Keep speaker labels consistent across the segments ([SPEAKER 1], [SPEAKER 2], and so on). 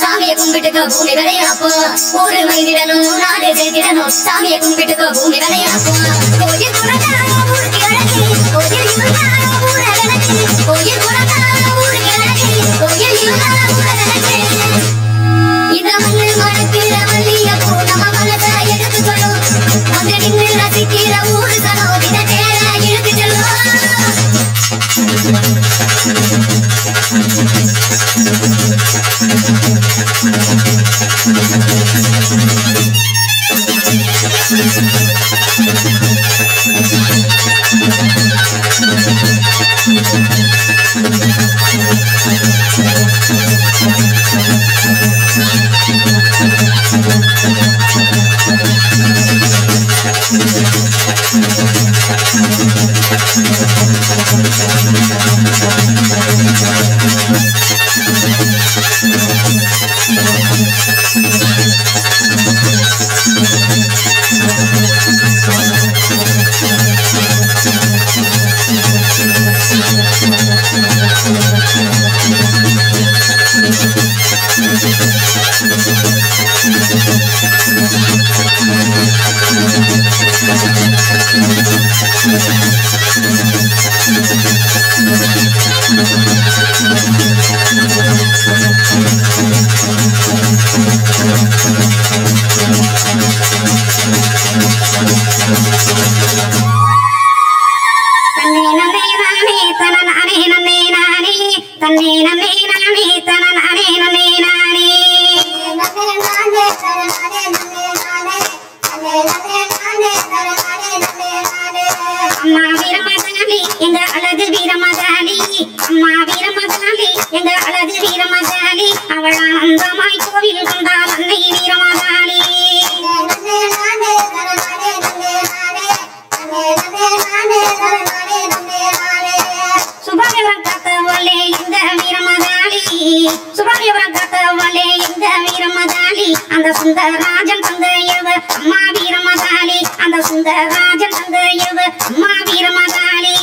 [SPEAKER 1] சாமியை கும்பிட்டுக்கோ பூமி விளையாப்போ ஊரு மயிலிடணும் நாடு சேர்த்திடணும் சாமியை கும்பிட்டுக்கோ பூமி விளையாப்போ கோயில் குழந்தா ஊருக்கு அழகு கோயில் இருந்தா ஊர விளக்கு கோயில் குழந்தா ஊருக்கு அழகு கோயில் இருந்தா ஊர விளக்கு இந்த மண்ணு மணக்கிற மல்லியப்பூ நம்ம மனசை எடுத்து சொல்லும் வந்து நின்று ரசிக்கிற ஊரு சனம் இத தேர இழுத்து செல்லும் சுந்தரராஜன் தந்தையவ அம்மா வீரமகாளி அந்த சுந்தரராஜன் தந்தையவ அம்மா வீரமகாளி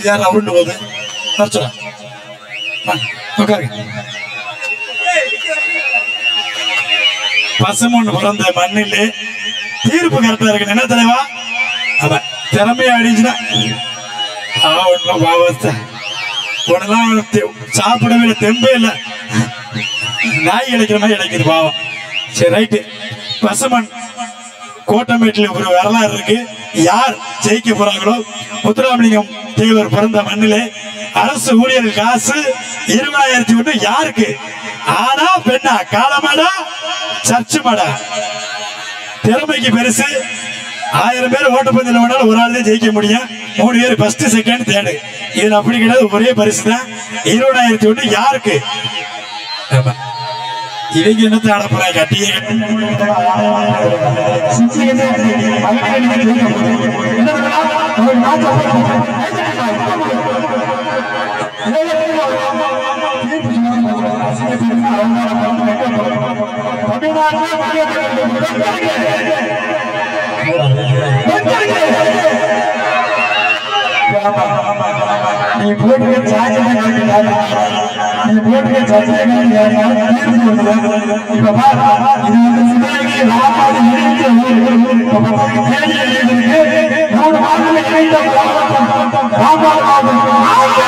[SPEAKER 1] यार அவருன்னு போகுது அர்ச்சனா உட்காருங்க. பசுமொன்று பிறந்த மண்ணிலே தீர்ப்பு கரெக்டா இருக்கு. என்ன தலைவா அவ திறமையா அடிச்சுனா ஒன்றும் பாவத்தை உடனெல்லாம் சாப்பிடவே இல்லை, தெம்பே இல்லை, நாய் இழைக்கிற மாதிரி இழைக்குது பாவம்.
[SPEAKER 2] சரி ரைட்டு. பசுமன் கோட்டமேட்டில் ஒரு வரலாறு இருக்கு. யார் ஜெயிக்க போறாங்களோ முத்துராமலிங்கம் தேவர் பிறந்த மண்ணிலே அரசு ஊழியர்கள் காசு 20,001 யாருக்கு? ஆனா பெண்ணா? காலமாடா சர்ச்சு மாடா? திறமைக்கு பெருசு. 1000 பேர் ஓட்டப்பந்தயம் வேணாலும் ஒரு ஆள் தான் ஜெயிக்க முடியும். 3 பேர் ஃபர்ஸ்ட் செகண்ட் தேர்டு. இதுல அப்படி கிடையாது, ஒரே பரிசு தான். 20,001 யாருக்கு? இவங்க என்னத்தை ஆட போறாங்க? கட்டியே நீ போட்டு சார்ஜ் நீ போட்டு சார்ஜ் இப்ப இது